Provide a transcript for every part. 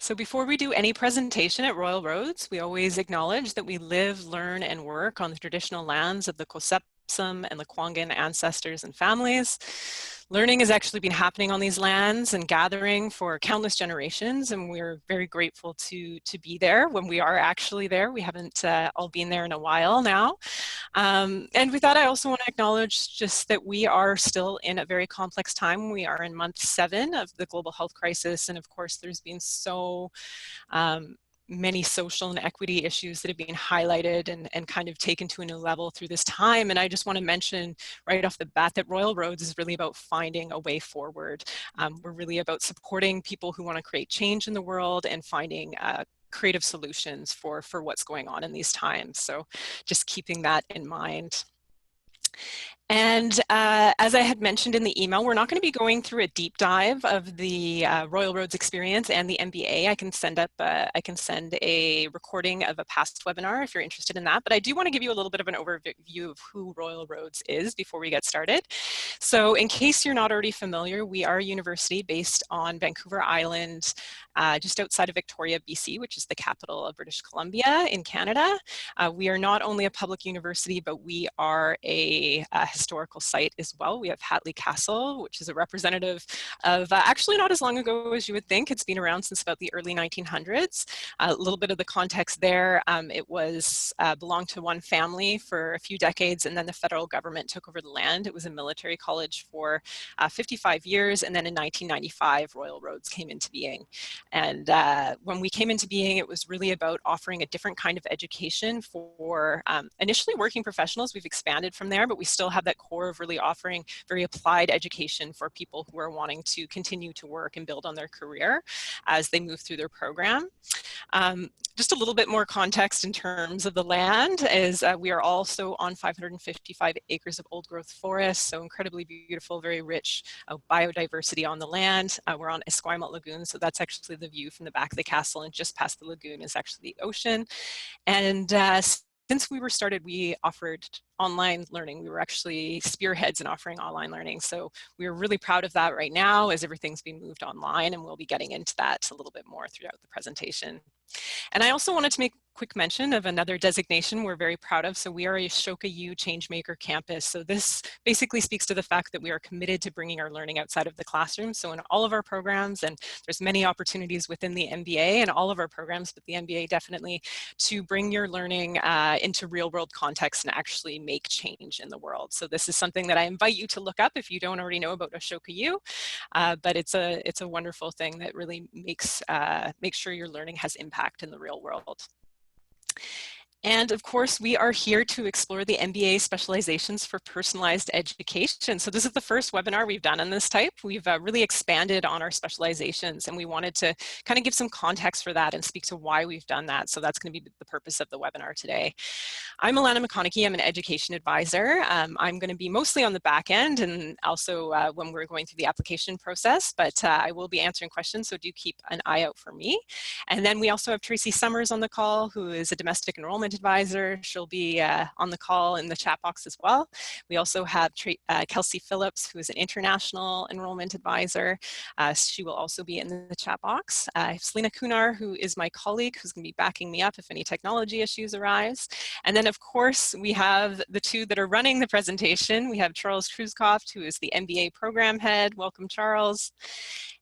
So before we do any presentation at Royal Roads, we always acknowledge that we live, learn, and work on the traditional lands of the Krusekopf and the Kwangan ancestors and families. Learning has actually been happening on these lands and gathering for countless generations, and we're very grateful to be there when we are actually there. We haven't all been there in a while now. And with that, I also want to acknowledge just that we are still in a very complex time. We are in month 7 of the global health crisis, and of course, there's been so many social and equity issues that have been highlighted and kind of taken to a new level through this time. And I just want to mention right off the bat that Royal Roads is really about finding a way forward. We're really about supporting people who want to create change in the world and finding creative solutions for what's going on in these times. So just keeping that in mind. And as I had mentioned in the email, we're not going to be going through a deep dive of the Royal Roads experience and the MBA. I can send a recording of a past webinar if you're interested in that. But I do want to give you a little bit of an overview of who Royal Roads is before we get started. So in case you're not already familiar, we are a university based on Vancouver Island, just outside of Victoria, BC, which is the capital of British Columbia in Canada. We are not only a public university, but we are a historical site as well. We have Hatley Castle, which is a representative of actually not as long ago as you would think. It's been around since about the early 1900s. A little bit of the context there, it was belonged to one family for a few decades, and then the federal government took over the land. It was a military college for 55 years, and then in 1995, Royal Roads came into being. And when we came into being, it was really about offering a different kind of education for initially working professionals. We've expanded from there, but we still have that core of really offering very applied education for people who are wanting to continue to work and build on their career as they move through their program. Just a little bit more context in terms of the land is we are also on 555 acres of old growth forest, so incredibly beautiful, very rich biodiversity on the land. We're on Esquimalt Lagoon, so that's actually the view from the back of the castle, and just past the lagoon is actually the ocean. And since we were started, we offered online learning. We were actually spearheads in offering online learning. So we're really proud of that right now as everything's being moved online, and we'll be getting into that a little bit more throughout the presentation. And I also wanted to make quick mention of another designation we're very proud of. So we are a Ashoka U Changemaker campus. So this basically speaks to the fact that we are committed to bringing our learning outside of the classroom. So in all of our programs, and there's many opportunities within the MBA and all of our programs, but the MBA definitely, to bring your learning into real world context and actually make change in the world. So this is something that I invite you to look up if you don't already know about Ashoka U, but it's a wonderful thing that really makes sure your learning has impact in the real world. And of course, we are here to explore the MBA specializations for personalized education. So this is the first webinar we've done on this type. We've really expanded on our specializations, and we wanted to kind of give some context for that and speak to why we've done that. So that's going to be the purpose of the webinar today. I'm Alana McConaughey. I'm an education advisor. I'm going to be mostly on the back end and also when we're going through the application process, but I will be answering questions, so do keep an eye out for me. And then we also have Tracy Summers on the call, who is a domestic enrollment advisor. She'll be on the call in the chat box as well. We also have Kelsey Phillips, who is an international enrollment advisor. She will also be in the chat box. I have Selena Kunar, who is my colleague, who's going to be backing me up if any technology issues arise. And then, of course, we have the two that are running the presentation. We have Charles Krusekopf, who is the MBA program head. Welcome, Charles.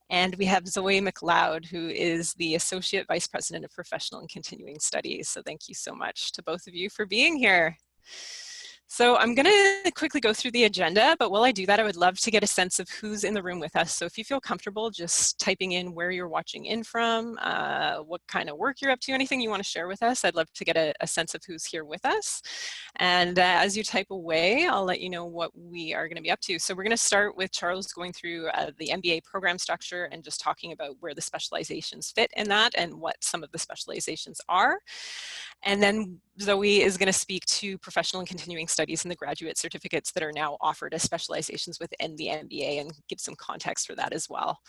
And we have Zoë MacLeod, who is the Associate Vice President of Professional and Continuing Studies. So thank you so much to both of you for being here. So I'm going to quickly go through the agenda, but while I do that, I would love to get a sense of who's in the room with us. So if you feel comfortable just typing in where you're watching in from, what kind of work you're up to, anything you want to share with us, I'd love to get a sense of who's here with us. And as you type away, I'll let you know what we are going to be up to. So we're going to start with Charles going through the MBA program structure and just talking about where the specializations fit in that and what some of the specializations are. And then Zoe is going to speak to professional and continuing studies and the graduate certificates that are now offered as specializations within the MBA and give some context for that as well.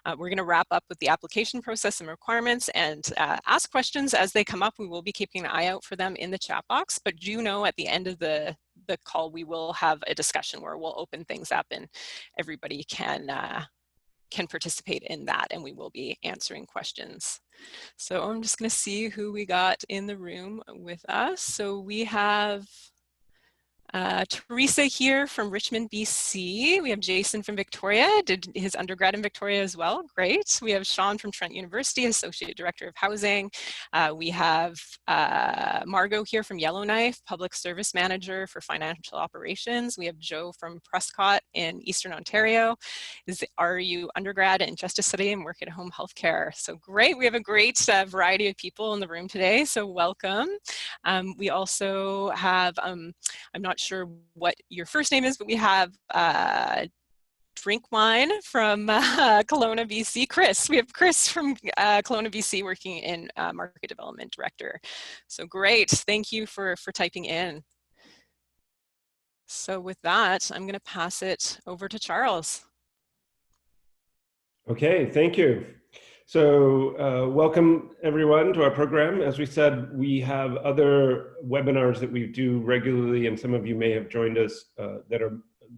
We're going to wrap up with the application process and requirements and ask questions as they come up. We will be keeping an eye out for them in the chat box, but do know at the end of the call, we will have a discussion where we'll open things up and everybody can can participate in that, and we will be answering questions. So I'm just going to see who we got in the room with us. So we have Teresa here from Richmond, BC. We have Jason from Victoria, did his undergrad in Victoria as well. Great. We have Sean from Trent University, Associate Director of Housing. We have Margot here from Yellowknife, Public Service Manager for Financial Operations. We have Joe from Prescott in Eastern Ontario. Are you undergrad in Justice Study and Work at Home Healthcare? So great. We have a great variety of people in the room today, so welcome. We also have, I'm not sure what your first name is, but we have Drink Wine from Kelowna, BC. Chris, we have Chris from Kelowna, BC working in Market Development Director. So great, thank you for typing in. So with that, I'm gonna pass it over to Charles. Okay, thank you. So welcome everyone to our program. As we said, we have other webinars that we do regularly, and some of you may have joined us that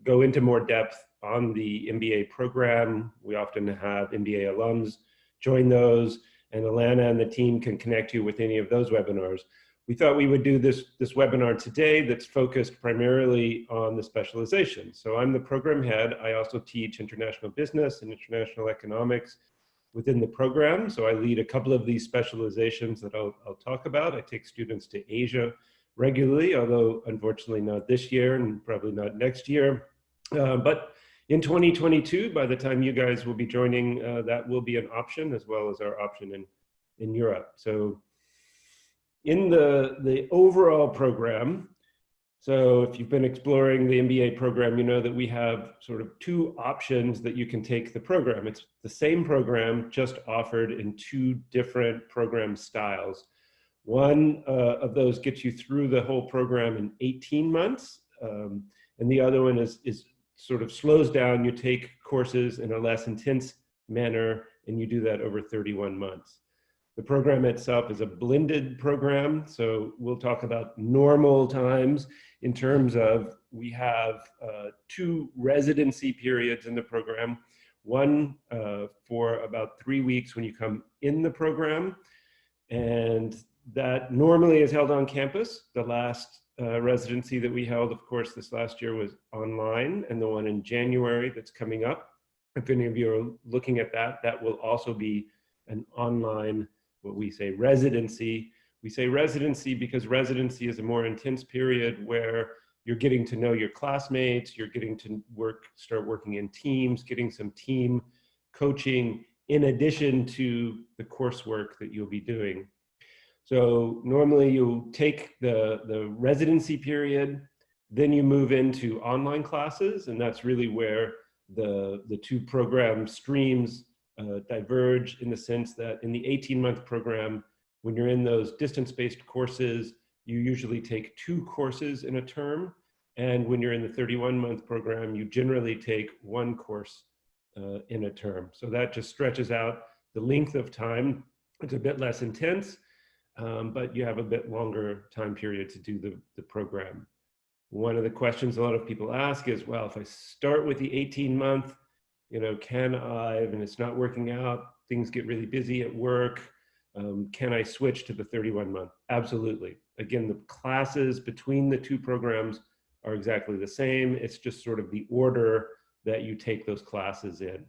go into more depth on the MBA program. We often have MBA alums join those, and Alana and the team can connect you with any of those webinars. We thought we would do this webinar today that's focused primarily on the specialization. So I'm the program head. I also teach international business and international economics within the program. So I lead a couple of these specializations that I'll talk about. I take students to Asia regularly, although unfortunately not this year and probably not next year. But in 2022, by the time you guys will be joining, that will be an option, as well as our option in Europe. So in the overall program, so if you've been exploring the MBA program, you know that we have sort of two options that you can take the program. It's the same program, just offered in two different program styles. One of those gets you through the whole program in 18 months, and the other one is sort of slows down. You take courses in a less intense manner, and you do that over 31 months. The program itself is a blended program, so we'll talk about normal times in terms of we have two residency periods in the program. One for about 3 weeks when you come in the program, and that normally is held on campus. The last residency that we held, of course, this last year was online, and the one in January that's coming up, if any of you are looking at that, that will also be an online, what we say residency. We say residency because residency is a more intense period where you're getting to know your classmates, you're getting to start working in teams, getting some team coaching in addition to the coursework that you'll be doing. So normally you'll take the residency period, then you move into online classes, and that's really where the two program streams diverge, in the sense that in the 18-month program, when you're in those distance-based courses, you usually take 2 courses in a term. And when you're in the 31-month program, you generally take 1 course in a term. So that just stretches out the length of time. It's a bit less intense, but you have a bit longer time period to do the program. One of the questions a lot of people ask is, well, if I start with the 18-month, you know, can I, and it's not working out, things get really busy at work, can I switch to the 31-month? Absolutely. Again, the classes between the two programs are exactly the same. It's just sort of the order that you take those classes in.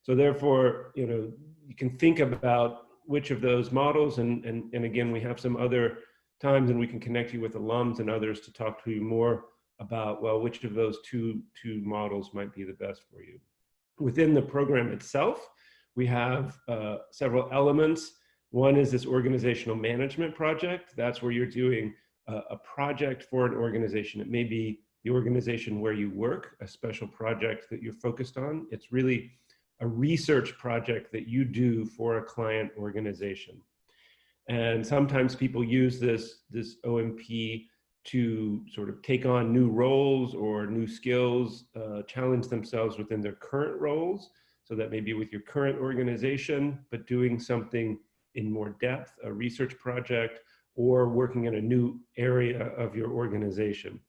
So therefore, you know, you can think about which of those models, and again, we have some other times and we can connect you with alums and others to talk to you more about, well, which of those two models might be the best for you. Within the program itself, we have several elements. One is this organizational management project. That's where you're doing a project for an organization. It may be the organization where you work, a special project that you're focused on. It's really a research project that you do for a client organization. And sometimes people use this OMP to sort of take on new roles or new skills, challenge themselves within their current roles. So that may be with your current organization, but doing something in more depth, a research project, or working in a new area of your organization.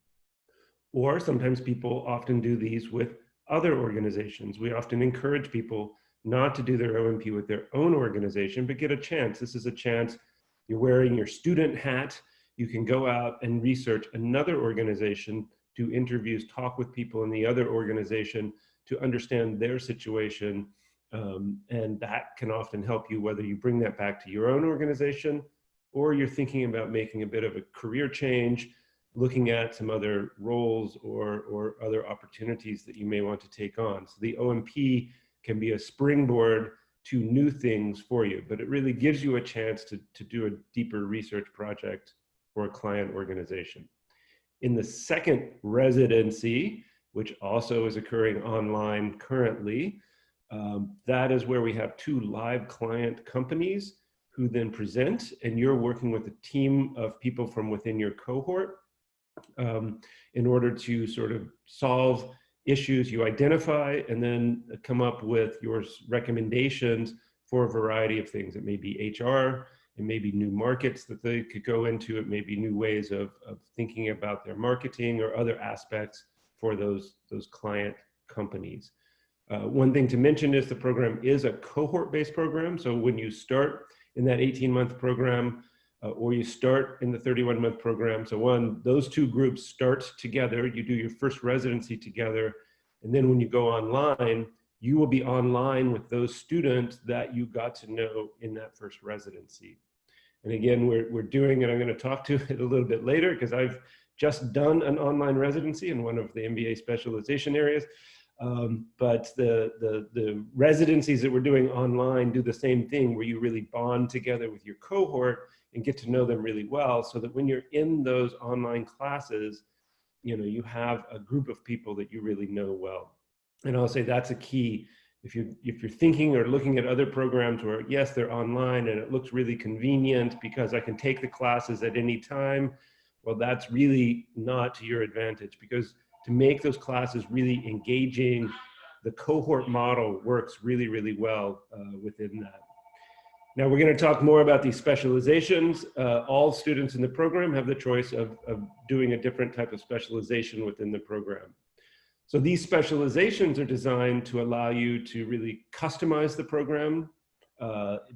Or sometimes people often do these with other organizations. We often encourage people not to do their OMP with their own organization, but get a chance. This is a chance. You're wearing your student hat. You can go out and research another organization, do interviews, talk with people in the other organization to understand their situation. And that can often help you, whether you bring that back to your own organization or you're thinking about making a bit of a career change, looking at some other roles or other opportunities that you may want to take on. So the OMP can be a springboard to new things for you, but it really gives you a chance to do a deeper research project for a client organization. In the second residency, which also is occurring online currently, that is where we have 2 live client companies who then present, and you're working with a team of people from within your cohort in order to sort of solve issues you identify and then come up with your recommendations for a variety of things. It may be HR, it may be new markets that they could go into, it may be new ways of thinking about their marketing or other aspects for those client companies. One thing to mention is the program is a cohort-based program. So when you start in that 18-month program, or you start in the 31-month program. So those 2 groups start together, you do your first residency together, and then when you go online, you will be online with those students that you got to know in that first residency. And again, we're doing it, I'm gonna talk to it a little bit later because I've just done an online residency in one of the MBA specialization areas. But the residencies that we're doing online do the same thing, where you really bond together with your cohort and get to know them really well, so that when you're in those online classes, you have a group of people that you really know well. And I'll say that's a key. If you're thinking or looking at other programs where, yes, they're online and it looks really convenient because I can take the classes at any time, well, that's really not to your advantage, because to make those classes really engaging, the cohort model works really, really well within that. Now we're going to talk more about these specializations. All students in the program have the choice of doing a different type of specialization within the program. So these specializations are designed to allow you to really customize the program.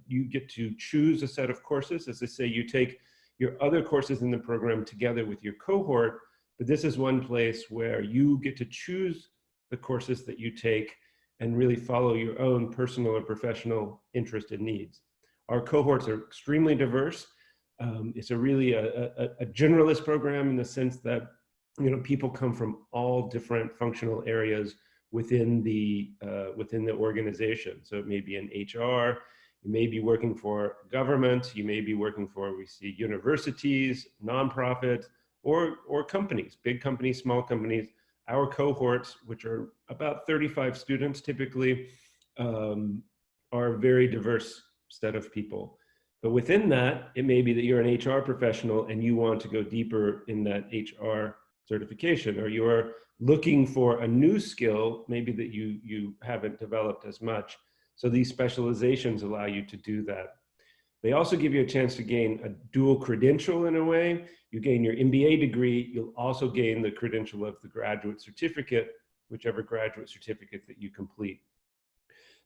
You get to choose a set of courses. As I say, you take your other courses in the program together with your cohort, but this is one place where you get to choose the courses that you take and really follow your own personal or professional interest and needs. Our cohorts are extremely diverse. It's really a generalist program in the sense that people come from all different functional areas within the organization. So it may be in HR, you may be working for government, you may be working for, we see, universities, nonprofits, or companies, big companies, small companies. Our cohorts, which are about 35 students typically, are a very diverse set of people. But within that, it may be that you're an HR professional and you want to go deeper in that HR certification, or you're looking for a new skill, maybe that you haven't developed as much. So these specializations allow you to do that. They also give you a chance to gain a dual credential in a way. You gain your MBA degree, you'll also gain the credential of the graduate certificate, whichever graduate certificate that you complete.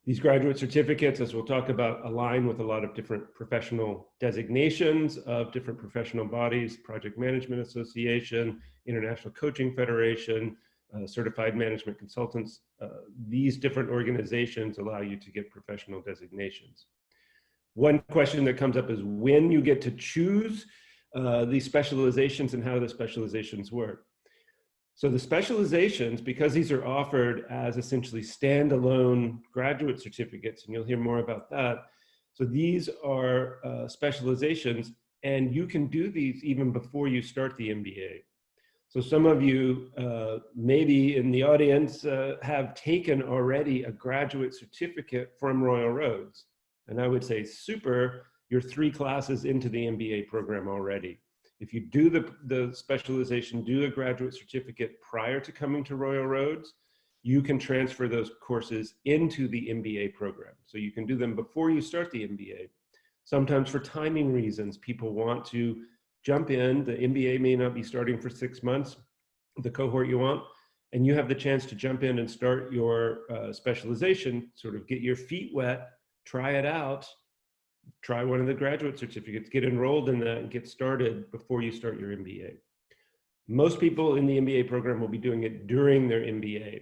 These graduate certificates, as we'll talk about, align with a lot of different professional designations of different professional bodies: Project Management Association, International Coaching Federation, Certified Management Consultants. These different organizations allow you to get professional designations. One question that comes up is when you get to choose these specializations and how the specializations work. So the specializations, because these are offered as essentially standalone graduate certificates, and you'll hear more about that. So these are specializations, and you can do these even before you start the MBA. So some of you maybe in the audience have taken already a graduate certificate from Royal Roads. And I would say, super, you're 3 classes into the MBA program already. If you do the specialization, do a graduate certificate prior to coming to Royal Roads, you can transfer those courses into the MBA program. So you can do them before you start the MBA. Sometimes for timing reasons, people want to jump in. The MBA may not be starting for 6 months, the cohort you want, and you have the chance to jump in and start your specialization, sort of get your feet wet, try it out, try one of the graduate certificates, get enrolled in that and get started before you start your MBA. Most people in the MBA program will be doing it during their MBA.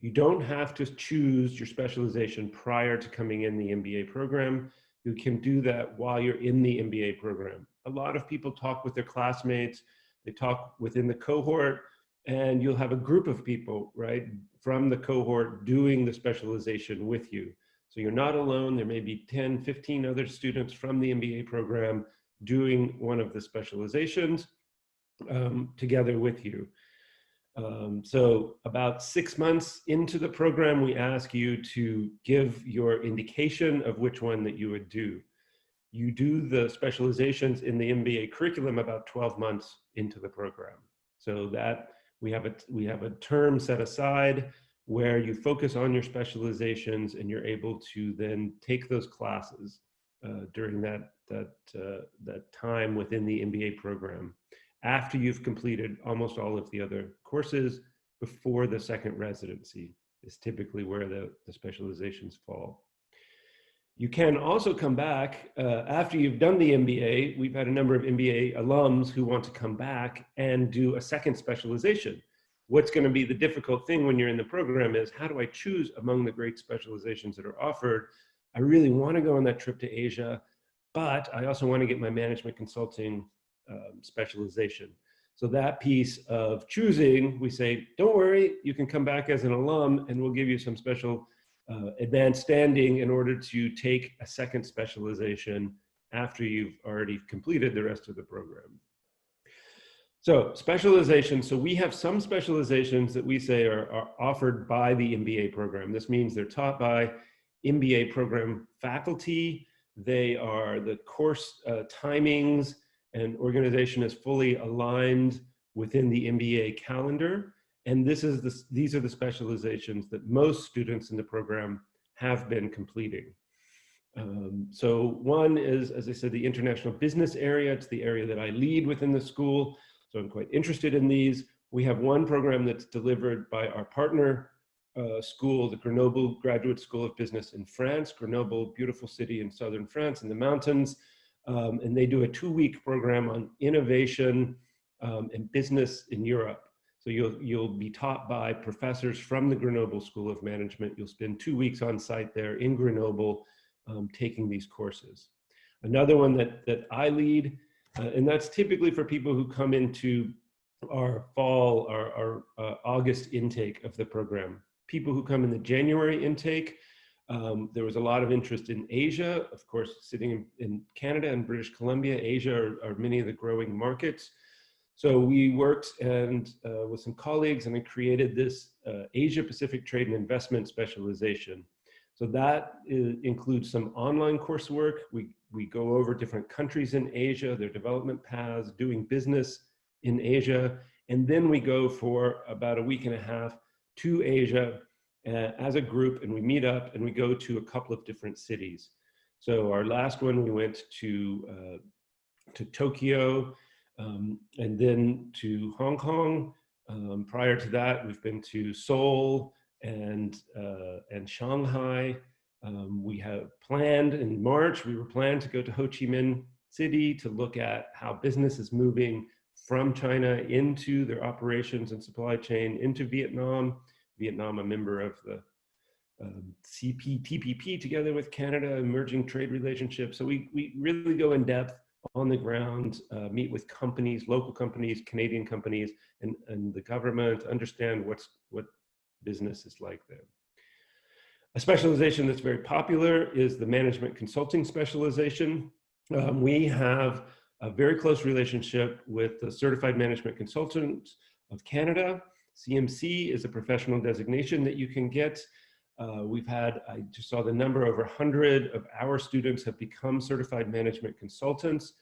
You don't have to choose your specialization prior to coming in the MBA program. You can do that while you're in the MBA program. A lot of people talk with their classmates, they talk within the cohort, and you'll have a group of people, right, from the cohort doing the specialization with you. So you're not alone. There may be 10, 15 other students from the MBA program doing one of the specializations together with you. So about 6 months into the program, we ask you to give your indication of which one that you would do. You do the specializations in the MBA curriculum about 12 months into the program. So that we have a term set aside where you focus on your specializations and you're able to then take those classes during that time within the MBA program, after you've completed almost all of the other courses. Before the second residency is typically where the specializations fall. You can also come back after you've done the MBA. We've had a number of MBA alums who want to come back and do a second specialization. What's going to be the difficult thing when you're in the program is, how do I choose among the great specializations that are offered? I really want to go on that trip to Asia, but I also want to get my management consulting specialization. So that piece of choosing, we say, don't worry, you can come back as an alum and we'll give you some special advanced standing in order to take a second specialization after you've already completed the rest of the program. So specialization, so we have some specializations that we say are offered by the MBA program. This means they're taught by MBA program faculty. They are the course timings and organization is fully aligned within the MBA calendar. And these are the specializations that most students in the program have been completing. So one is, as I said, the international business area. It's the area that I lead within the school. So I'm quite interested in these. We have one program that's delivered by our partner school, the Grenoble Graduate School of Business in France. Grenoble, beautiful city in southern France in the mountains. And they do a 2-week program on innovation and business in Europe. So you'll be taught by professors from the Grenoble School of Management. You'll spend 2 weeks on site there in Grenoble taking these courses. Another one that I lead, and that's typically for people who come into our fall, our August intake of the program. People who come in the January intake, there was a lot of interest in Asia. Of course, sitting in Canada and British Columbia, Asia are many of the growing markets. So we worked with some colleagues and I created this Asia Pacific Trade and Investment specialization. So that includes some online coursework. We go over different countries in Asia, their development paths, doing business in Asia. And then we go for about a week and a half to Asia as a group, and we meet up and we go to a couple of different cities. So our last one, we went to Tokyo, and then to Hong Kong. Prior to that, we've been to Seoul and Shanghai. We have planned in March, we were planned to go to Ho Chi Minh City to look at how business is moving from China into their operations and supply chain into Vietnam. Vietnam, a member of the CPTPP together with Canada, emerging trade relationships. So we really go in depth on the ground, meet with companies, local companies, Canadian companies, and the government, understand what business is like there. A specialization that's very popular is the management consulting specialization. We have a very close relationship with the Certified Management Consultants of Canada. CMC is a professional designation that you can get. I just saw the number, over 100 of our students have become certified management consultants.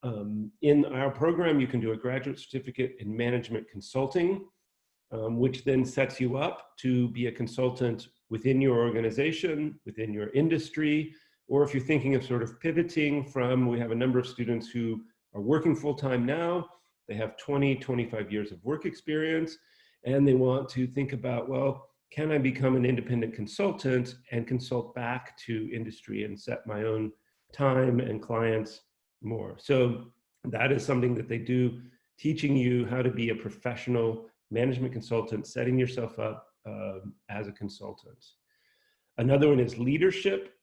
In our program, you can do a graduate certificate in management consulting, which then sets you up to be a consultant within your organization, within your industry, or if you're thinking of sort of pivoting from, we have a number of students who are working full-time now, they have 20, 25 years of work experience, and they want to think about, well, can I become an independent consultant and consult back to industry and set my own time and clients more? So that is something that they do, teaching you how to be a professional management consultant, setting yourself up as a consultant. Another one is leadership.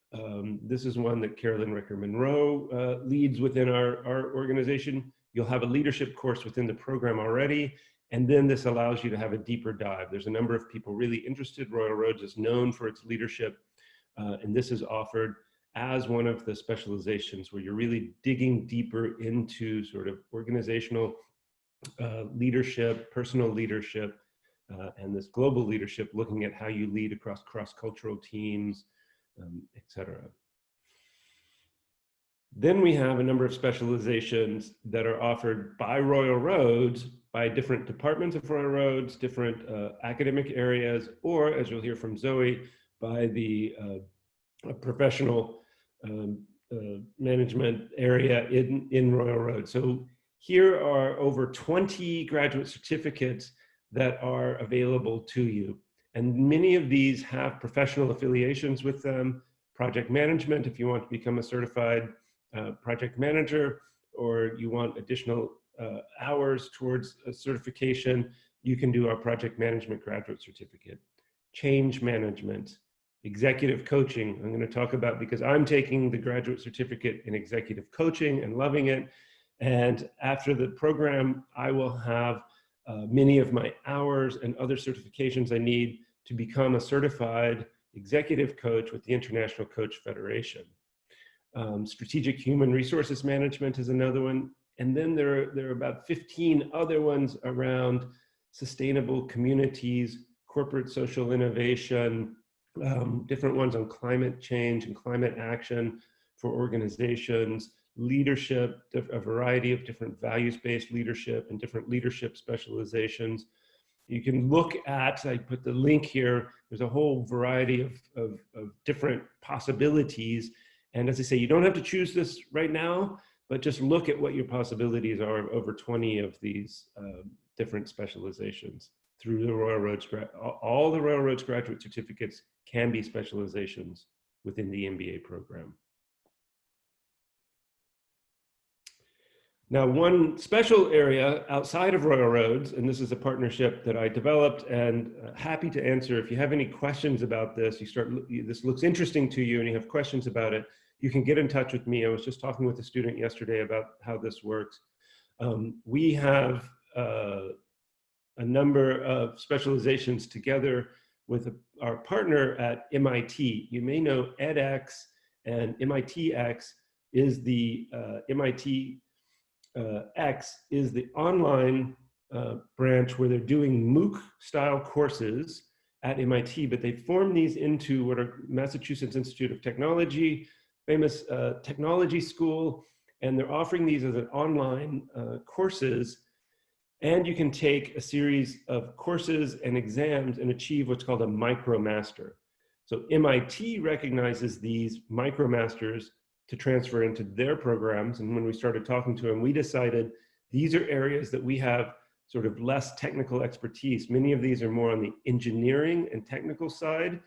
This is one that Carolyn Ricker-Monroe leads within our organization. You'll have a leadership course within the program already, and then this allows you to have a deeper dive. There's a number of people really interested. Royal Roads is known for its leadership, and this is offered as one of the specializations where you're really digging deeper into sort of organizational leadership, personal leadership, and this global leadership, looking at how you lead across cross-cultural teams, etc. Then we have a number of specializations that are offered by Royal Roads, by different departments of Royal Roads, different academic areas, or, as you'll hear from Zoe, by the professional management area in Royal Roads. So here are over 20 graduate certificates that are available to you. And many of these have professional affiliations with them. Project management, if you want to become a certified project manager, or you want additional hours towards a certification, you can do our project management graduate certificate. Change management, executive coaching, I'm going to talk about because I'm taking the graduate certificate in executive coaching and loving it. And after the program, I will have many of my hours and other certifications I need to become a certified executive coach with the International Coach Federation. Strategic human resources management is another one. And then there are about 15 other ones around sustainable communities, corporate social innovation, different ones on climate change and climate action for organizations, leadership, a variety of different values-based leadership and different leadership specializations. You can look at, I put the link here, there's a whole variety of different possibilities. And as I say, you don't have to choose this right now, but just look at what your possibilities are of over 20 of these different specializations through the Royal Roads. All the Royal Roads graduate certificates can be specializations within the MBA program. Now, one special area outside of Royal Roads, and this is a partnership that I developed, and happy to answer if you have any questions about this, this looks interesting to you and you have questions about it, you can get in touch with me. I was just talking with a student yesterday about how this works. We have a number of specializations together with our partner at MIT. You may know edX, and MITx is the MIT X is the online branch where they're doing MOOC style courses at MIT, but they form these into what are Massachusetts Institute of Technology, famous technology school, and they're offering these as an online courses, and you can take a series of courses and exams and achieve what's called a micromaster. So MIT recognizes these micromasters to transfer into their programs. And when we started talking to them, we decided these are areas that we have sort of less technical expertise. Many of these are more on the engineering and technical side.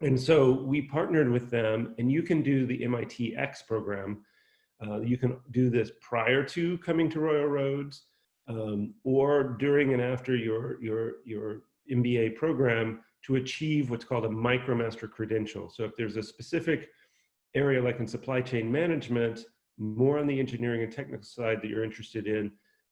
And so we partnered with them, and you can do the MITx program. You can do this prior to coming to Royal Roads, or during and after your MBA program to achieve what's called a micromaster credential. So if there's a specific area like in supply chain management, more on the engineering and technical side that you're interested in,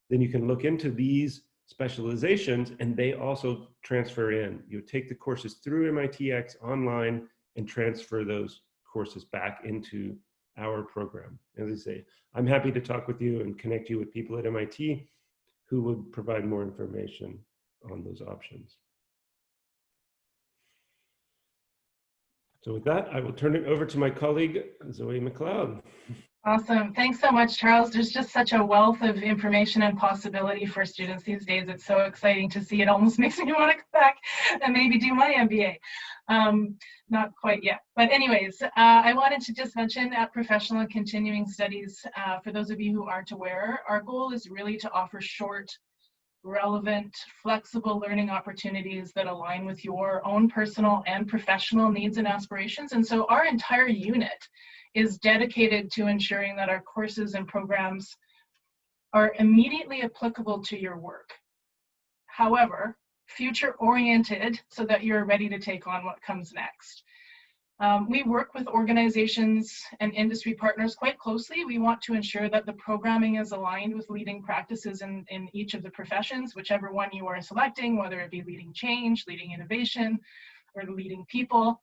then you can look into these specializations and they also transfer in. You take the courses through MITx online and transfer those courses back into our program. As I say, I'm happy to talk with you and connect you with people at MIT who would provide more information on those options. So with that, I will turn it over to my colleague, Zoë MacLeod. Awesome. Thanks so much, Charles. There's just such a wealth of information and possibility for students these days. It's so exciting to see. It almost makes me want to come back and maybe do my MBA. Not quite yet. But anyways, I wanted to just mention at Professional and Continuing Studies, for those of you who aren't aware, our goal is really to offer short relevant, flexible learning opportunities that align with your own personal and professional needs and aspirations. And so our entire unit is dedicated to ensuring that our courses and programs are immediately applicable to your work. However, future-oriented so that you're ready to take on what comes next. We work with organizations and industry partners quite closely. We want to ensure that the programming is aligned with leading practices in each of the professions, whichever one you are selecting, whether it be leading change, leading innovation, or leading people.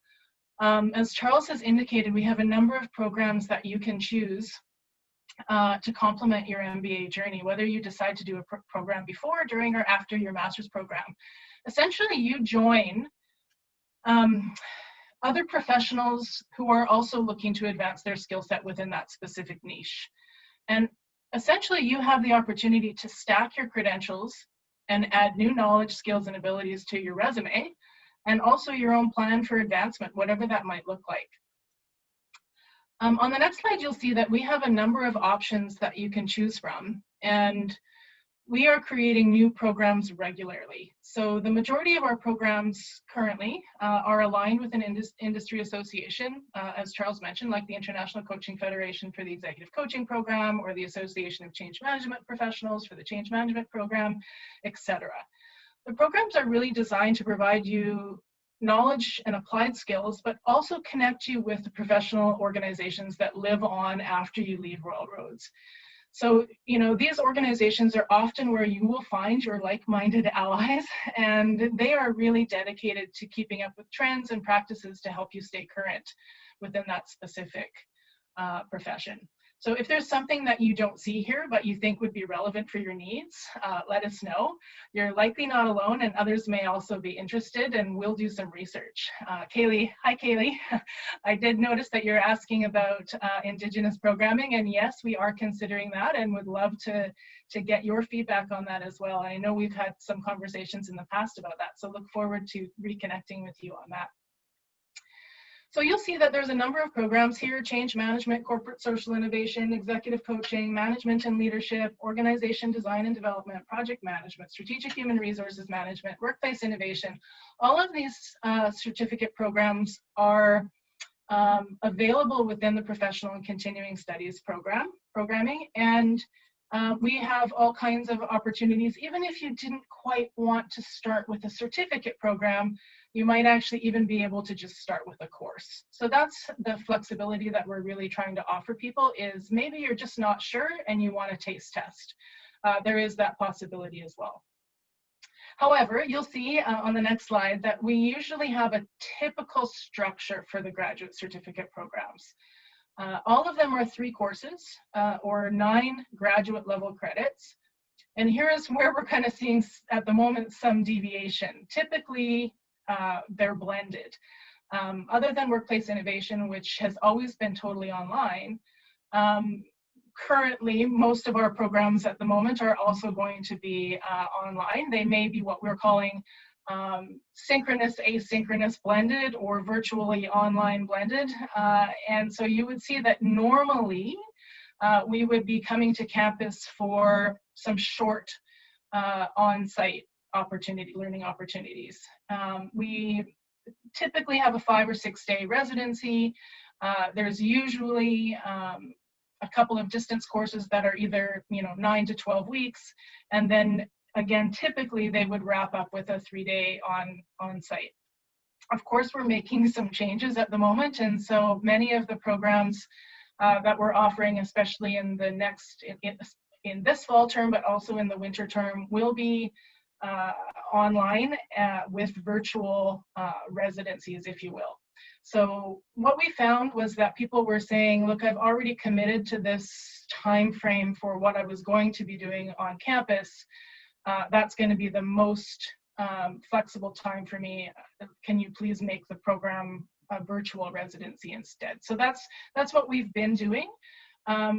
As Charles has indicated, we have a number of programs that you can choose to complement your MBA journey, whether you decide to do a program before, during, or after your master's program. Essentially, you join other professionals who are also looking to advance their skill set within that specific niche. And essentially, you have the opportunity to stack your credentials and add new knowledge, skills, and abilities to your resume, and also your own plan for advancement, whatever that might look like. On the next slide, you'll see that we have a number of options that you can choose from, and we are creating new programs regularly. So the majority of our programs currently are aligned with an industry association, as Charles mentioned, like the International Coaching Federation for the Executive Coaching Program, or the Association of Change Management Professionals for the Change Management Program, etc. The programs are really designed to provide you knowledge and applied skills, but also connect you with the professional organizations that live on after you leave Royal Roads. So, you know, these organizations are often where you will find your like-minded allies, and they are really dedicated to keeping up with trends and practices to help you stay current within that specific profession. So if there's something that you don't see here, but you think would be relevant for your needs, let us know. You're likely not alone, and others may also be interested, and we'll do some research. Kaylee, hi Kaylee. I did notice that you're asking about Indigenous programming, and yes, we are considering that and would love to get your feedback on that as well. I know we've had some conversations in the past about that, so look forward to reconnecting with you on that. So you'll see that there's a number of programs here: change management, corporate social innovation, executive coaching, management and leadership, organization design and development, project management, strategic human resources management, workplace innovation. All of these certificate programs are available within the professional and continuing studies programming, and we have all kinds of opportunities. Even if you didn't quite want to start with a certificate program, you might actually even be able to just start with a course. So that's the flexibility that we're really trying to offer people, is maybe you're just not sure and you want to taste test. There is that possibility as well. However, you'll see on the next slide that we usually have a typical structure for the graduate certificate programs. All of them are 3 courses or 9 graduate level credits. And here's where we're kind of seeing at the moment some deviation. Typically, they're blended. Other than workplace innovation, which has always been totally online, currently most of our programs at the moment are also going to be online. They may be what we're calling synchronous, asynchronous blended, or virtually online blended. And so you would see that normally we would be coming to campus for some short on-site learning opportunities. We typically have a 5 or 6 day residency. There's usually a couple of distance courses that are either 9 to 12 weeks, and then again, typically they would wrap up with a 3-day on-site. Of course, we're making some changes at the moment, and so many of the programs that we're offering, especially in the in this fall term, but also in the winter term, will be online with virtual residencies, if you will. So what we found was that people were saying, look, I've already committed to this time frame for what I was going to be doing on campus. That's going to be the most flexible time for me. Can you please make the program a virtual residency instead? So that's what we've been doing.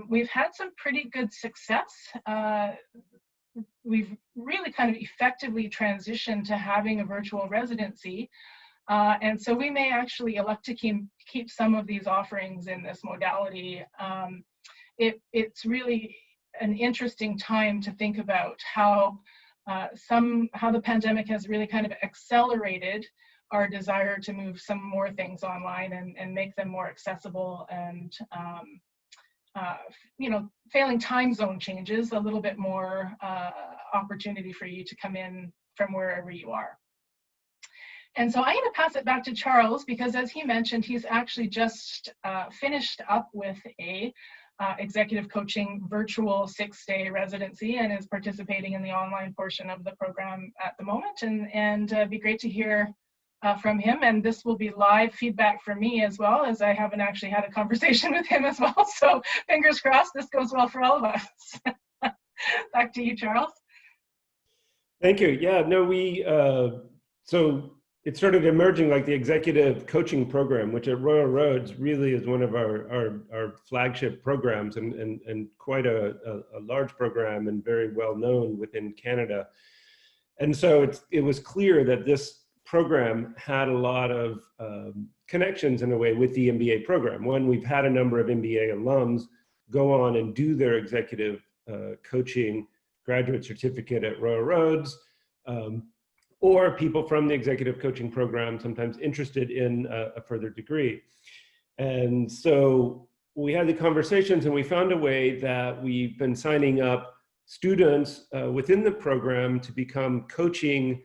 We've had some pretty good success. We've really kind of effectively transitioned to having a virtual residency. And so we may actually elect to keep some of these offerings in this modality. It's really an interesting time to think about how how the pandemic has really kind of accelerated our desire to move some more things online and make them more accessible, and you know, failing time zone changes, a little bit more opportunity for you to come in from wherever you are. And so I'm going to pass it back to Charles, because as he mentioned, he's actually just finished up with a executive coaching virtual 6-day residency and is participating in the online portion of the program at the moment. And it'd be great to hear from him. And this will be live feedback for me as well, as I haven't actually had a conversation with him as well. So fingers crossed this goes well for all of us. Back to you, Charles. Thank you. Yeah, no, so it started emerging like the executive coaching program, which at Royal Roads really is one of our flagship programs, and quite a large program and very well known within Canada. And so it was clear that this program had a lot of connections in a way with the MBA program. One, we've had a number of MBA alums go on and do their executive coaching graduate certificate at Royal Roads, or people from the executive coaching program sometimes interested in a further degree. And so we had the conversations, and we found a way that we've been signing up students within the program to become coachee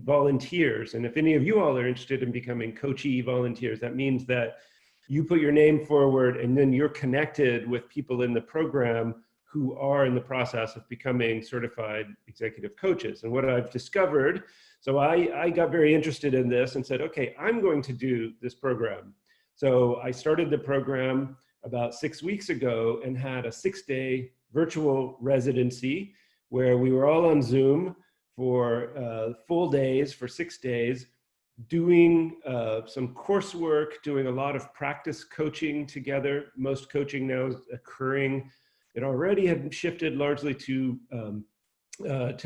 volunteers. And if any of you all are interested in becoming coachee volunteers, that means that you put your name forward and then you're connected with people in the program who are in the process of becoming certified executive coaches. And what I've discovered, so I got very interested in this and said, okay, I'm going to do this program. So I started the program about 6 weeks ago and had a 6-day virtual residency where we were all on Zoom for full days for 6 days, doing some coursework, doing a lot of practice coaching together. Most coaching now is occurring. It already had shifted largely to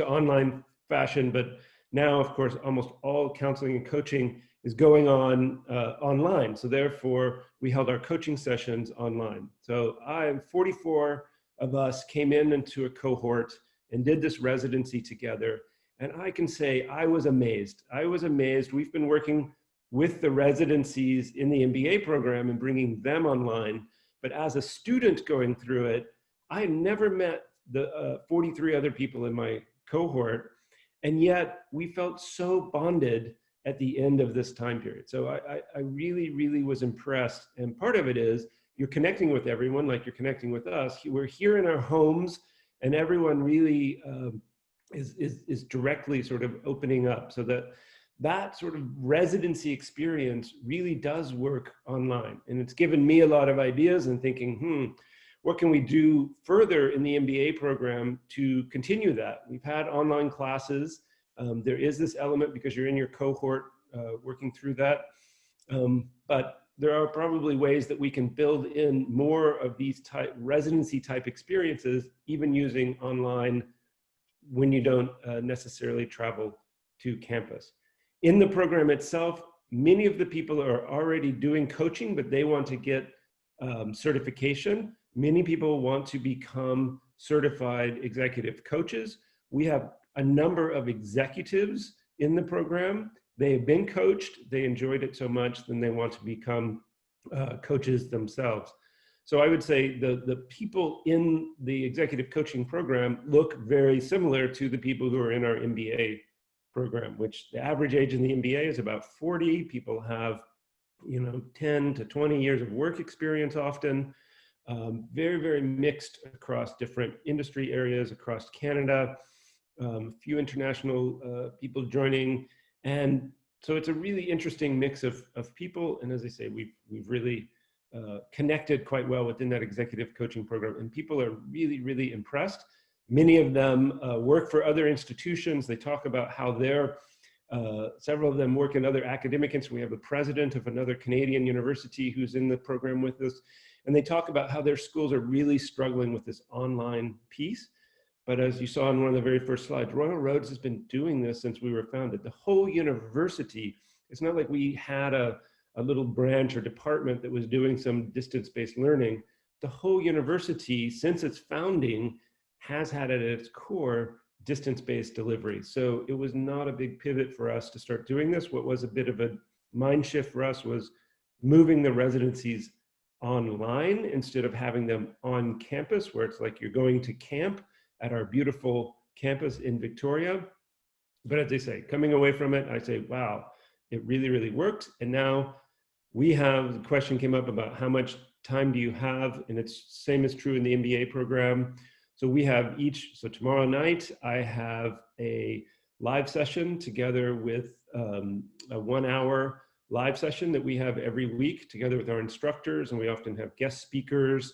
online fashion, but now, of course, almost all counseling and coaching is going on online. So therefore, we held our coaching sessions online. So 44 of us came into a cohort and did this residency together. And I can say I was amazed. I was amazed. We've been working with the residencies in the MBA program and bringing them online. But as a student going through it, I had never met the 43 other people in my cohort, and yet we felt so bonded at the end of this time period. So I really, really was impressed. And part of it is you're connecting with everyone like you're connecting with us. We're here in our homes, and everyone really is directly sort of opening up, so that sort of residency experience really does work online. And it's given me a lot of ideas and thinking, what can we do further in the MBA program to continue that? We've had online classes. There is this element because you're in your cohort working through that. But there are probably ways that we can build in more of these residency type experiences, even using online when you don't necessarily travel to campus. In the program itself, many of the people are already doing coaching, but they want to get certification. Many people want to become certified executive coaches. We have a number of executives in the program. They have been coached, they enjoyed it so much, then they want to become coaches themselves. So I would say the people in the executive coaching program look very similar to the people who are in our MBA program, which the average age in the MBA is about 40. People have, 10 to 20 years of work experience often. Very, very mixed across different industry areas across Canada, a few international people joining. And so it's a really interesting mix of people. And as I say, we've really connected quite well within that executive coaching program. And people are really, really impressed. Many of them work for other institutions. They talk about how several of them work in other academic institutions. We have the president of another Canadian university who's in the program with us. And they talk about how their schools are really struggling with this online piece. But as you saw in one of the very first slides, Royal Roads has been doing this since we were founded. The whole university, it's not like we had a little branch or department that was doing some distance-based learning. The whole university, since its founding, has had at its core distance-based delivery. So it was not a big pivot for us to start doing this. What was a bit of a mind shift for us was moving the residencies online instead of having them on campus, where it's like you're going to camp at our beautiful campus in Victoria. But as they say, coming away from it, I say, wow, it really, really worked. And now we have, the question came up about how much time do you have? And it's same is true in the MBA program. So we have so tomorrow night, I have a live session together with a 1 hour live session that we have every week together with our instructors, and we often have guest speakers.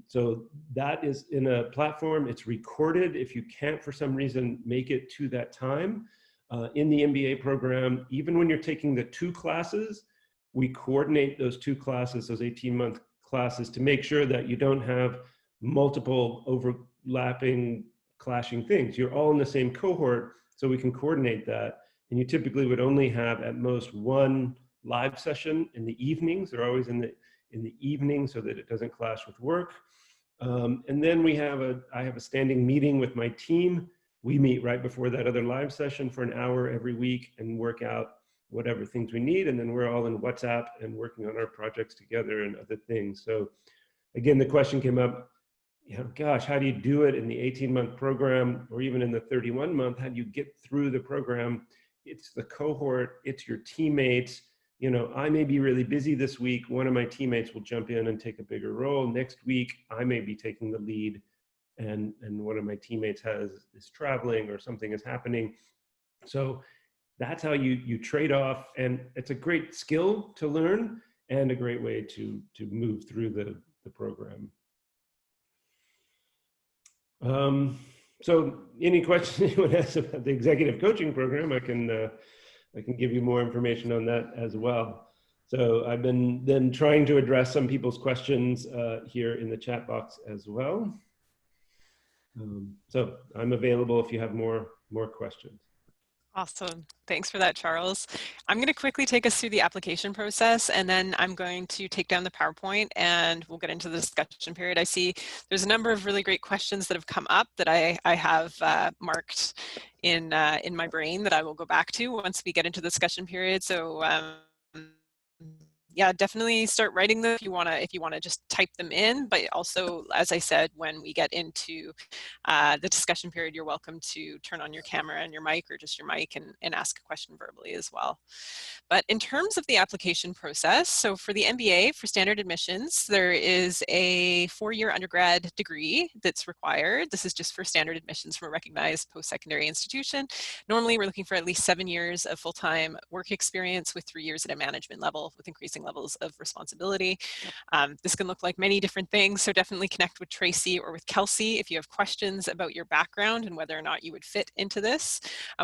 So that is in a platform, it's recorded. If you can't for some reason make it to that time, in the MBA program, even when you're taking the 2 classes, we coordinate those 2 classes, those 18-month classes, to make sure that you don't have multiple overlapping, clashing things. You're all in the same cohort, so we can coordinate that. And you typically would only have at most 1 live session in the evenings. They're always in the evening so that it doesn't clash with work. And then I have a standing meeting with my team. We meet right before that other live session for an hour every week and work out whatever things we need. And then we're all in WhatsApp and working on our projects together and other things. So again, the question came up, gosh, how do you do it in the 18-month program or even in the 31-month? How do you get through the program? It's the cohort, it's your teammates. I may be really busy this week. One of my teammates will jump in and take a bigger role. Next week, I may be taking the lead and one of my teammates is traveling or something is happening. So that's how you trade off. And it's a great skill to learn and a great way to move through the program. So any questions anyone has about the executive coaching program, I can give you more information on that as well. So I've been then trying to address some people's questions here in the chat box as well. So I'm available if you have more questions. Awesome. Thanks for that, Charles. I'm going to quickly take us through the application process, and then I'm going to take down the PowerPoint and we'll get into the discussion period. I see there's a number of really great questions that have come up that I have marked in my brain that I will go back to once we get into the discussion period. So yeah, definitely start writing them if you want to just type them in. But also, as I said, when we get into the discussion period, you're welcome to turn on your camera and your mic, or just your mic, and ask a question verbally as well. But in terms of the application process, so for the MBA, for standard admissions, there is a 4-year undergrad degree that's required. This is just for standard admissions from a recognized post-secondary institution. Normally, we're looking for at least 7 years of full-time work experience with 3 years at a management level with increasing levels of responsibility. This can look like many different things, so definitely connect with Tracy or with Kelsey if you have questions about your background and whether or not you would fit into this.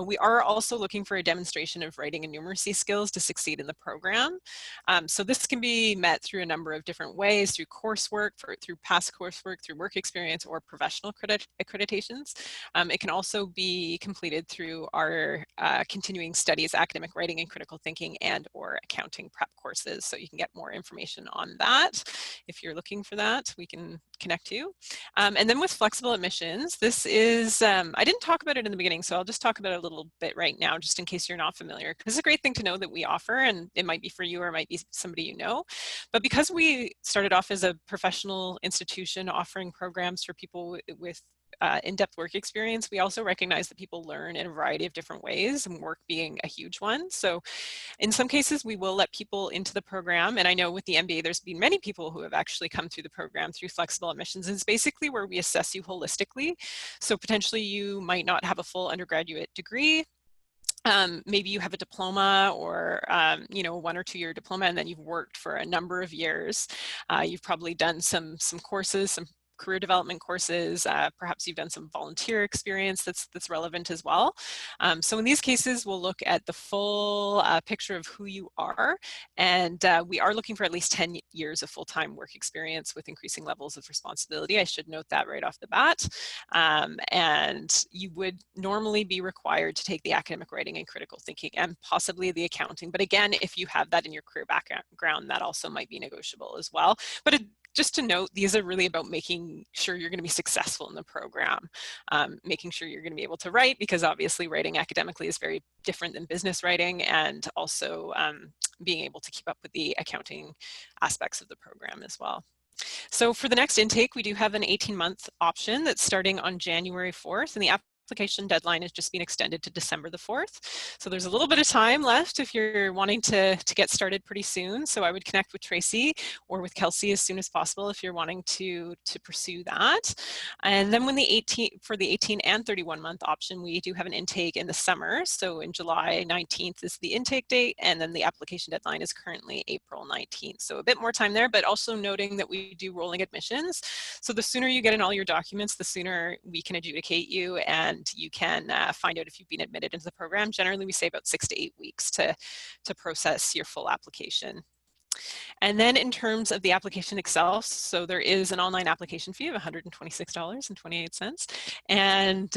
We are also looking for a demonstration of writing and numeracy skills to succeed in the program. So this can be met through a number of different ways, through coursework, through past coursework, through work experience, or professional accreditations. It can also be completed through our continuing studies, academic writing and critical thinking, and or accounting prep courses. So you can get more information on that. If you're looking for that, we can connect you. And then with flexible admissions, this is, I didn't talk about it in the beginning, so I'll just talk about it a little bit right now, just in case you're not familiar, because it's a great thing to know that we offer, and it might be for you or it might be somebody you know. But because we started off as a professional institution offering programs for people with in-depth work experience, we also recognize that people learn in a variety of different ways, and work being a huge one. So in some cases, we will let people into the program. And I know with the MBA, there's been many people who have actually come through the program through flexible admissions. It's basically where we assess you holistically. So potentially you might not have a full undergraduate degree. Maybe you have a diploma or, you know, 1 or 2 year diploma, and then you've worked for a number of years. You've probably done some courses, some career development courses, perhaps you've done some volunteer experience that's relevant as well. So in these cases, we'll look at the full picture of who you are, and we are looking for at least 10 years of full-time work experience with increasing levels of responsibility. I should note that right off the bat. And you would normally be required to take the academic writing and critical thinking and possibly the accounting. But again, if you have that in your career background, that also might be negotiable as well. But just to note, these are really about making making sure you're going to be successful in the program, making sure you're going to be able to write, because obviously writing academically is very different than business writing, and also being able to keep up with the accounting aspects of the program as well. So for the next intake, we do have an 18-month option that's starting on January 4th, and the application deadline has just been extended to December the 4th. So there's a little bit of time left if you're wanting to get started pretty soon. So I would connect with Tracy or with Kelsey as soon as possible if you're wanting to pursue that. And then when for the 18 and 31-month option, we do have an intake in the summer. So in July 19th is the intake date, and then the application deadline is currently April 19th. So a bit more time there, but also noting that we do rolling admissions. So the sooner you get in all your documents, the sooner we can adjudicate you, and you can find out if you've been admitted into the program. Generally, we say about 6 to 8 weeks to process your full application. And then in terms of the application itself, so there is an online application fee of $126.28, and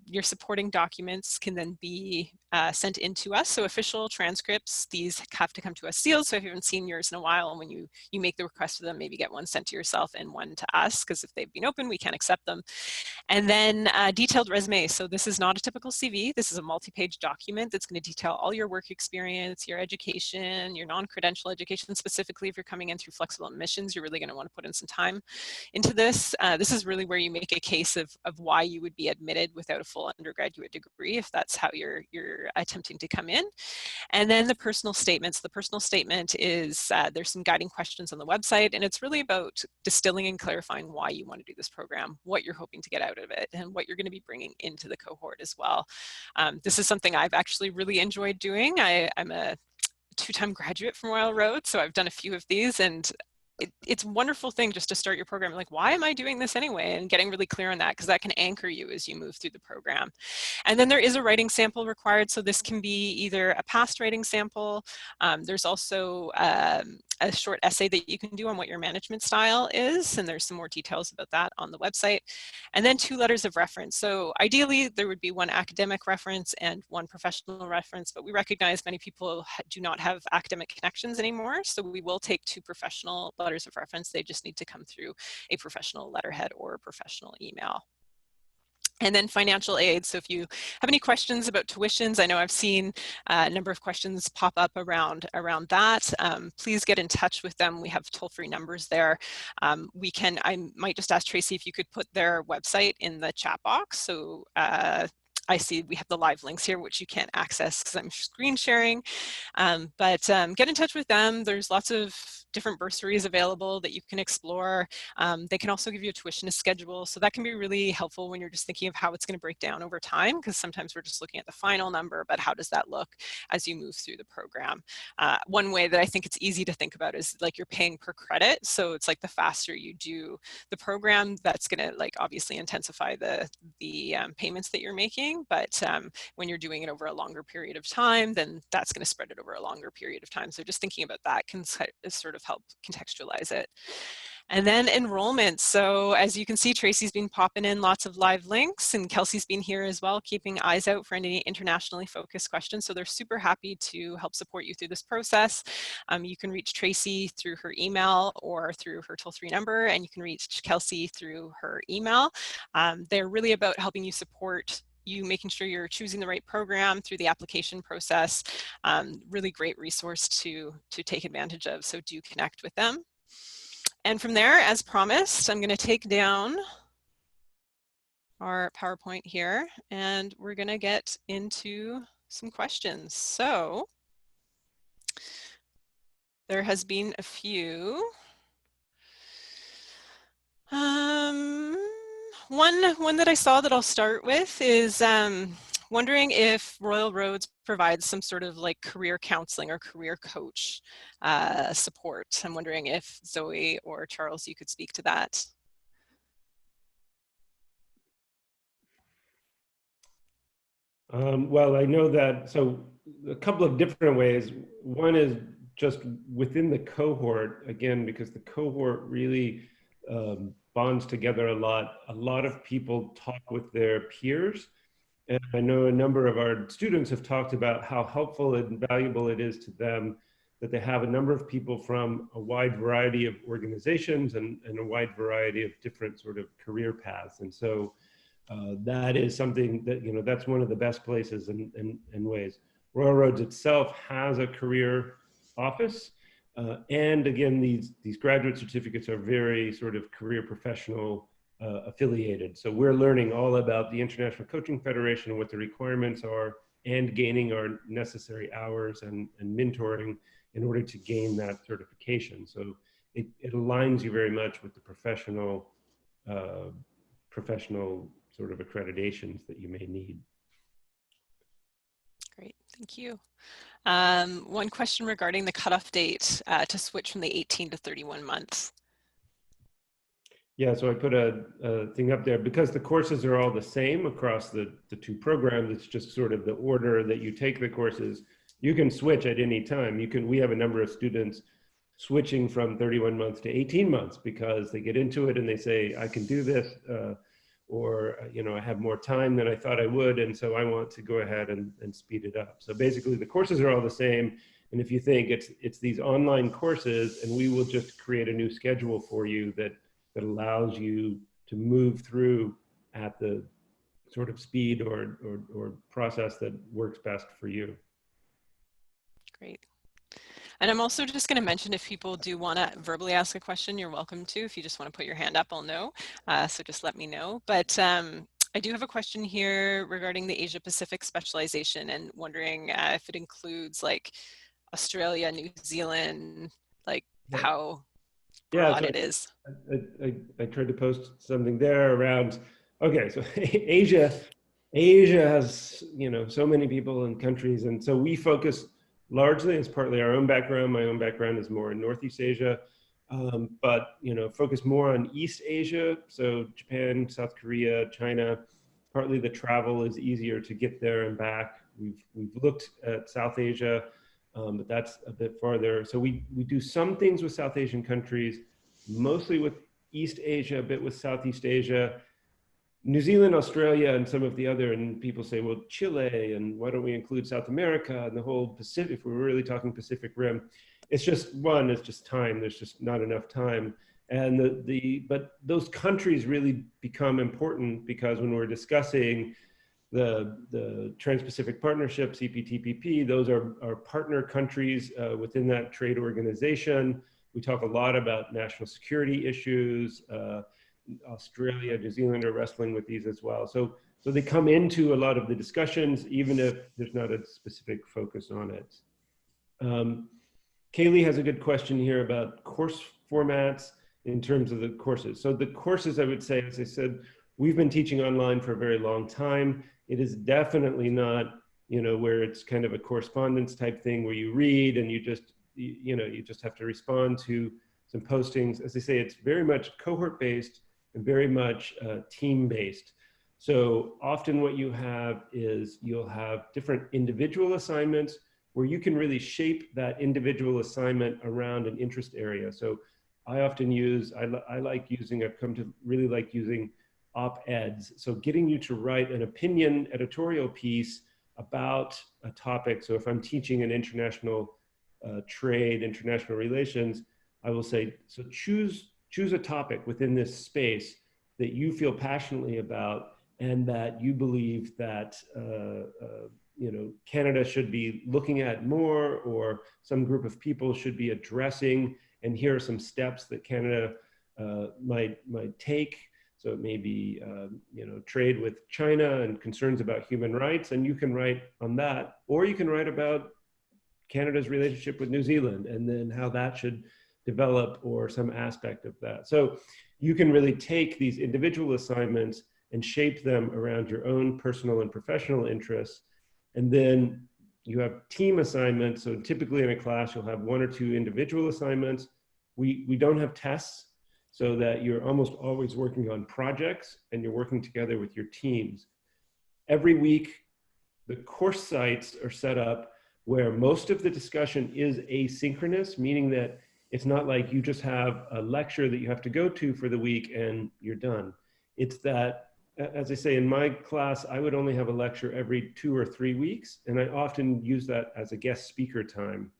your supporting documents can then be sent in to us. So official transcripts, these have to come to us sealed. So if you haven't seen yours in a while, and when you make the request for them, maybe get one sent to yourself and one to us, because if they've been open, we can't accept them. And then detailed resume. So this is not a typical CV. This is a multi-page document that's going to detail all your work experience, your education, your non-credential education. Specifically, if you're coming in through flexible admissions, you're really going to want to put in some time into this. This is really where you make a case of why you would be admitted without a full undergraduate degree, if that's how you're attempting to come in. And then the personal statements. The personal statement is, there's some guiding questions on the website, and it's really about distilling and clarifying why you want to do this program, what you're hoping to get out of it, and what you're going to be bringing into the cohort as well. This is something I've actually really enjoyed doing. I'm a two-time graduate from Royal Road, so I've done a few of these, and it's a wonderful thing just to start your program. Like, why am I doing this anyway? And getting really clear on that, because that can anchor you as you move through the program. And then there is a writing sample required. So this can be either a past writing sample. There's also a short essay that you can do on what your management style is. And there's some more details about that on the website. And then 2 letters of reference. So ideally, there would be 1 academic reference and 1 professional reference, but we recognize many people do not have academic connections anymore. So we will take 2 professional letters of reference. They just need to come through a professional letterhead or a professional email. And then financial aid. So if you have any questions about tuitions, I know I've seen a number of questions pop up around that. Please get in touch with them. We have toll-free numbers there. I might just ask Tracy if you could put their website in the chat box. So I see we have the live links here, which you can't access because I'm screen sharing. But get in touch with them. There's lots of different bursaries available that you can explore. They can also give you a tuition schedule. So that can be really helpful when you're just thinking of how it's going to break down over time, because sometimes we're just looking at the final number, but how does that look as you move through the program? One way that I think it's easy to think about is like you're paying per credit. So it's like the faster you do the program, that's going to like obviously intensify the payments that you're making. But when you're doing it over a longer period of time, then that's going to spread it over a longer period of time. So just thinking about that can sort of help contextualize it. And then enrollment. So as you can see, Tracy's been popping in lots of live links, and Kelsey's been here as well, keeping eyes out for any internationally focused questions. So they're super happy to help support you through this process. You can reach Tracy through her email or through her toll-free number, and you can reach Kelsey through her email. They're really about helping you support you making sure you're choosing the right program through the application process. Really great resource to take advantage of, so do connect with them. And from there, as promised, I'm going to take down our PowerPoint here, and we're going to get into some questions. So there has been a few. One that I saw that I'll start with is wondering if Royal Roads provides some sort of like career counseling or career coach support. I'm wondering if Zoe or Charles, you could speak to that. Well, I know that, so a couple of different ways. One is just within the cohort, again, because the cohort really bonds together a lot. A lot of people talk with their peers. And I know a number of our students have talked about how helpful and valuable it is to them that they have a number of people from a wide variety of organizations and a wide variety of different sort of career paths. And so that is something that, that's one of the best places in ways. Royal Roads itself has a career office. And again, these graduate certificates are very sort of career professional affiliated. So we're learning all about the International Coaching Federation and what the requirements are, and gaining our necessary hours and mentoring in order to gain that certification. So it aligns you very much with the professional sort of accreditations that you may need. Great, thank you. One question regarding the cutoff date to switch from the 18 to 31 months. Yeah, so I put a thing up there because the courses are all the same across the two programs. It's just sort of the order that you take the courses. You can switch at any time. We have a number of students switching from 31 months to 18 months because they get into it and they say, I can do this, or I have more time than I thought I would, and so I want to go ahead and speed it up. So basically the courses are all the same. And if you think it's these online courses, and we will just create a new schedule for you that allows you to move through at the sort of speed or process that works best for you. Great. And I'm also just going to mention, if people do want to verbally ask a question, you're welcome to. If you just want to put your hand up, I'll know. So just let me know. But I do have a question here regarding the Asia Pacific specialization, and wondering if it includes like Australia, New Zealand, like how broad it is. I tried to post something there around, okay, so Asia has, so many people and countries. And so we focus largely, it's partly our own background. My own background is more in Northeast Asia, but, focus more on East Asia. So Japan, South Korea, China, partly the travel is easier to get there and back. We've looked at South Asia, but that's a bit farther. So we do some things with South Asian countries, mostly with East Asia, a bit with Southeast Asia, New Zealand, Australia, and some of the other, and people say, well, Chile, and why don't we include South America and the whole Pacific, if we're really talking Pacific Rim. It's just time. There's just not enough time. And but those countries really become important because when we're discussing the Trans-Pacific Partnership, CPTPP, those are partner countries within that trade organization. We talk a lot about national security issues. Australia, New Zealand are wrestling with these as well. So they come into a lot of the discussions, even if there's not a specific focus on it. Kaylee has a good question here about course formats in terms of the courses. So the courses, I would say, as I said, we've been teaching online for a very long time. It is definitely not, where it's kind of a correspondence type thing where you read and you just have to respond to some postings. As I say, it's very much cohort-based and very much team-based. So often what you have is you'll have different individual assignments where you can really shape that individual assignment around an interest area. So I often I've come to really like using op-eds. So getting you to write an opinion editorial piece about a topic. So if I'm teaching an international trade, international relations, I will say, so choose a topic within this space that you feel passionately about and that you believe that Canada should be looking at more, or some group of people should be addressing, and here are some steps that Canada might take. So it may be trade with China and concerns about human rights, and you can write on that, or you can write about Canada's relationship with New Zealand and then how that should develop, or some aspect of that. So you can really take these individual assignments and shape them around your own personal and professional interests. And then you have team assignments. So typically in a class, you'll have one or two individual assignments. We don't have tests, so that you're almost always working on projects and you're working together with your teams. Every week, the course sites are set up where most of the discussion is asynchronous, meaning that it's not like you just have a lecture that you have to go to for the week and you're done. It's that, as I say, in my class, I would only have a lecture every 2 or 3 weeks, and I often use that as a guest speaker time.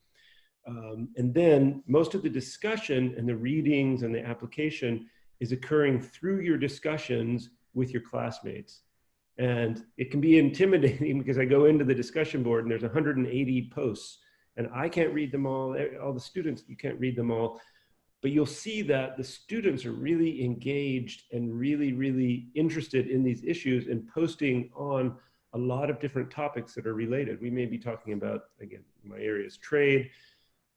And then most of the discussion and the readings and the application is occurring through your discussions with your classmates. And it can be intimidating because I go into the discussion board and there's 180 posts and I can't read them all the students, you can't read them all. But you'll see that the students are really engaged and really, really interested in these issues and posting on a lot of different topics that are related. We may be talking about, again, my area is trade,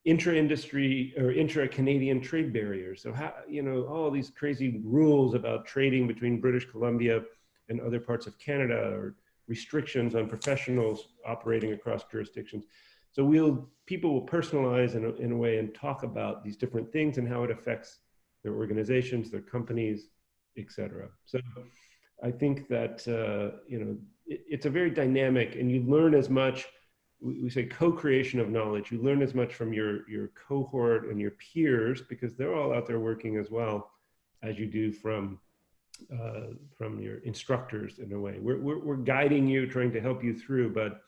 intra-industry or intra-Canadian trade barriers. So how, you know, all these crazy rules about trading between British Columbia and other parts of Canada, or restrictions on professionals operating across jurisdictions. So people will personalize in a way and talk about these different things and how it affects their organizations, their companies, etc. So I think that, you know, it's a very dynamic, and you learn as much, we say co-creation of knowledge. You learn as much from your cohort and your peers, because they're all out there working as well, as you do from your instructors in a way. We're guiding you, trying to help you through, but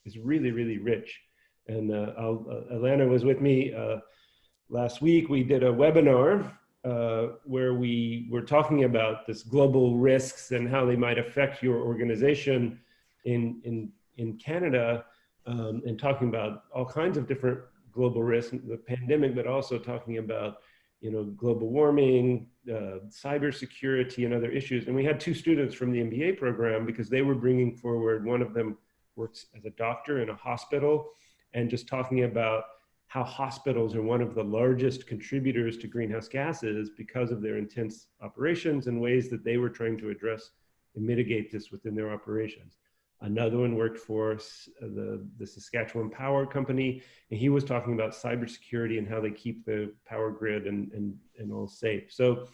it's really, really rich. And Alana was with me last week. We did a webinar where we were talking about this global risks and how they might affect your organization in Canada, and talking about all kinds of different global risks, the pandemic, but also talking about, you know, global warming, cybersecurity, and other issues. And we had 2 students from the MBA program, because they were bringing forward, one of them works as a doctor in a hospital, and just talking about how hospitals are one of the largest contributors to greenhouse gases because of their intense operations, and ways that they were trying to address and mitigate this within their operations. Another one worked for the Saskatchewan Power Company, and he was talking about cybersecurity and how they keep the power grid and all safe. So,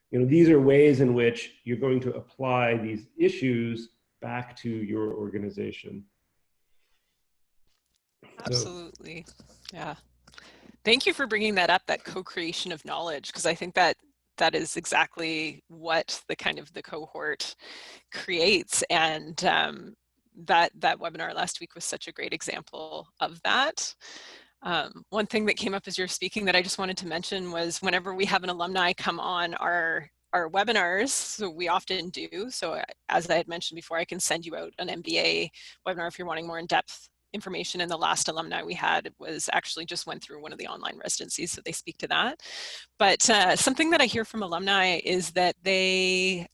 you know, these are ways in which you're going to apply these issues back to your organization. Absolutely. Yeah. Thank you for bringing that up, that co-creation of knowledge, because I think that is exactly what the kind of the cohort creates. And that webinar last week was such a great example of that. One thing that came up as you're speaking that I just wanted to mention was, whenever we have an alumni come on our webinars, so we often do. So as I had mentioned before, I can send you out an MBA webinar if you're wanting more in-depth information. And the last alumni we had was actually just went through one of the online residencies, so they speak to that. But something that I hear from alumni is that they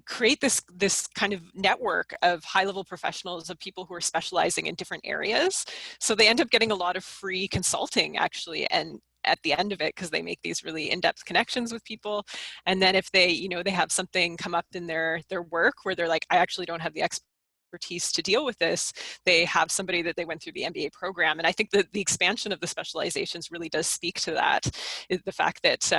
create this kind of network of high-level professionals, of people who are specializing in different areas. So they end up getting a lot of free consulting, actually, and at the end of it, because they make these really in-depth connections with people. And then if they, you know, they have something come up in their work where they're like, I actually don't have the expertise to deal with this, they have somebody that they went through the MBA program. And I think that the expansion of the specializations really does speak to that, is the fact that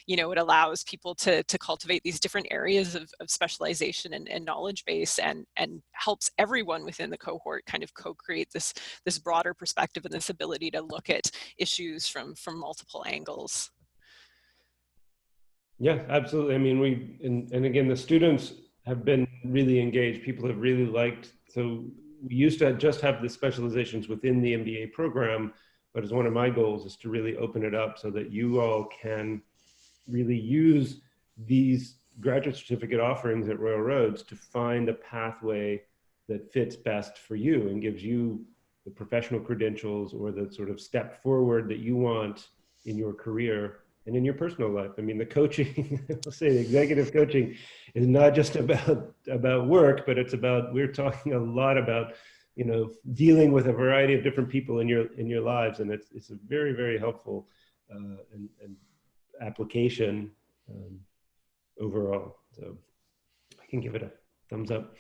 you know, it allows people to cultivate these different areas of specialization and knowledge base, and helps everyone within the cohort kind of co-create this broader perspective and this ability to look at issues from multiple angles. Yeah, absolutely. I mean, and again, the students have been really engaged. People have really liked, so we used to just have the specializations within the MBA program, but as one of my goals is to really open it up so that you all can really use these graduate certificate offerings at Royal Roads to find a pathway that fits best for you and gives you the professional credentials or the sort of step forward that you want in your career and in your personal life. I mean, the coaching, I'll say the executive coaching is not just about work, but it's about, we're talking a lot about, you know, dealing with a variety of different people in your lives. And it's a very, very helpful and application overall. So I can give it a thumbs up.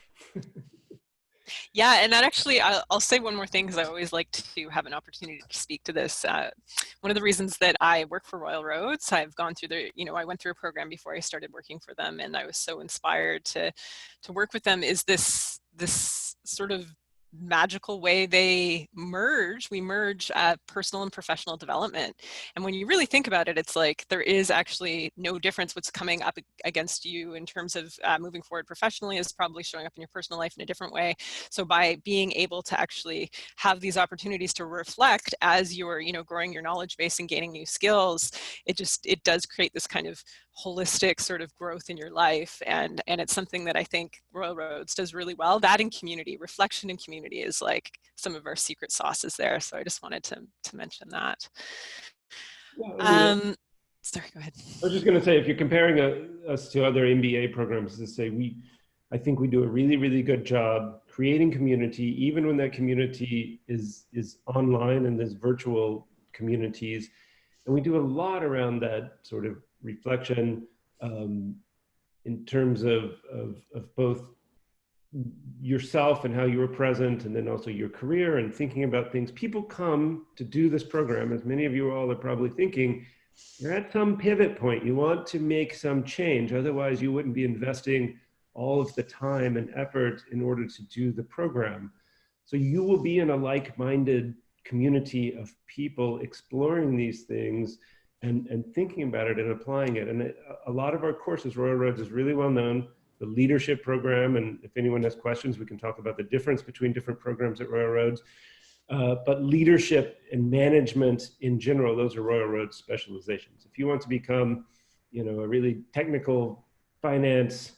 Yeah, and that actually, I'll say one more thing, because I always like to have an opportunity to speak to this. One of the reasons that I work for Royal Roads, I've gone through I went through a program before I started working for them, and I was so inspired to work with them, is this sort of magical way they merge. We merge personal and professional development. And when you really think about it, it's like there is actually no difference. What's coming up against you in terms of moving forward professionally is probably showing up in your personal life in a different way. So by being able to actually have these opportunities to reflect as you're, you know, growing your knowledge base and gaining new skills, it does create this kind of holistic sort of growth in your life. And it's something that I think Royal Roads does really well. That in community, reflection in community is like some of our secret sauces there. So I just wanted to mention that. Yeah, Sorry, go ahead. I was just going to say, if you're comparing us to other MBA programs, to say I think we do a really, really good job creating community, even when that community is online and there's virtual communities. And we do a lot around that sort of reflection in terms of both yourself and how you were present, and then also your career and thinking about things. People come to do this program, as many of you all are probably thinking, you're at some pivot point. You want to make some change. Otherwise, you wouldn't be investing all of the time and effort in order to do the program. So you will be in a like-minded community of people exploring these things and thinking about it and applying it. And a lot of our courses, Royal Roads is really well known, the leadership program. And if anyone has questions, we can talk about the difference between different programs at Royal Roads. But leadership and management in general, those are Royal Roads specializations. If you want to become, you know, a really technical finance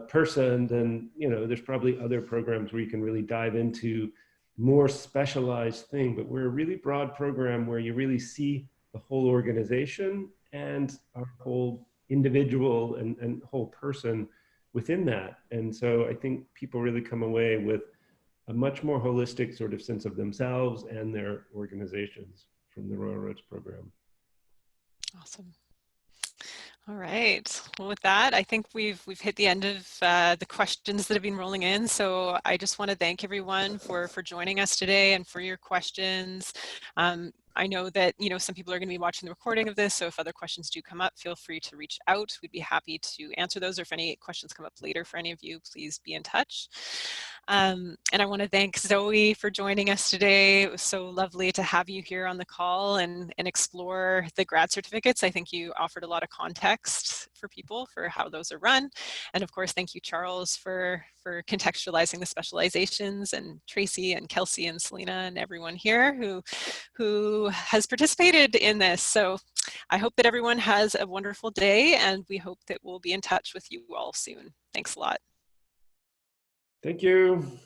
person, then, you know, there's probably other programs where you can really dive into more specialized thing. But we're a really broad program where you really see the whole organization and our whole individual and whole person within that. And so I think people really come away with a much more holistic sort of sense of themselves and their organizations from the Royal Roads program. Awesome. All right. Well, with that, I think we've hit the end of the questions that have been rolling in. So I just want to thank everyone for joining us today and for your questions. I know that, you know, some people are going to be watching the recording of this, so if other questions do come up, feel free to reach out. We'd be happy to answer those, or if any questions come up later for any of you, please be in touch. And I want to thank Zoe for joining us today. It was so lovely to have you here on the call and explore the grad certificates. I think you offered a lot of context for people for how those are run. And of course, thank you, Charles, for contextualizing the specializations, and Tracy and Kelsey and Selena and everyone here who has participated in this. So I hope that everyone has a wonderful day, and we hope that we'll be in touch with you all soon. Thanks a lot. Thank you.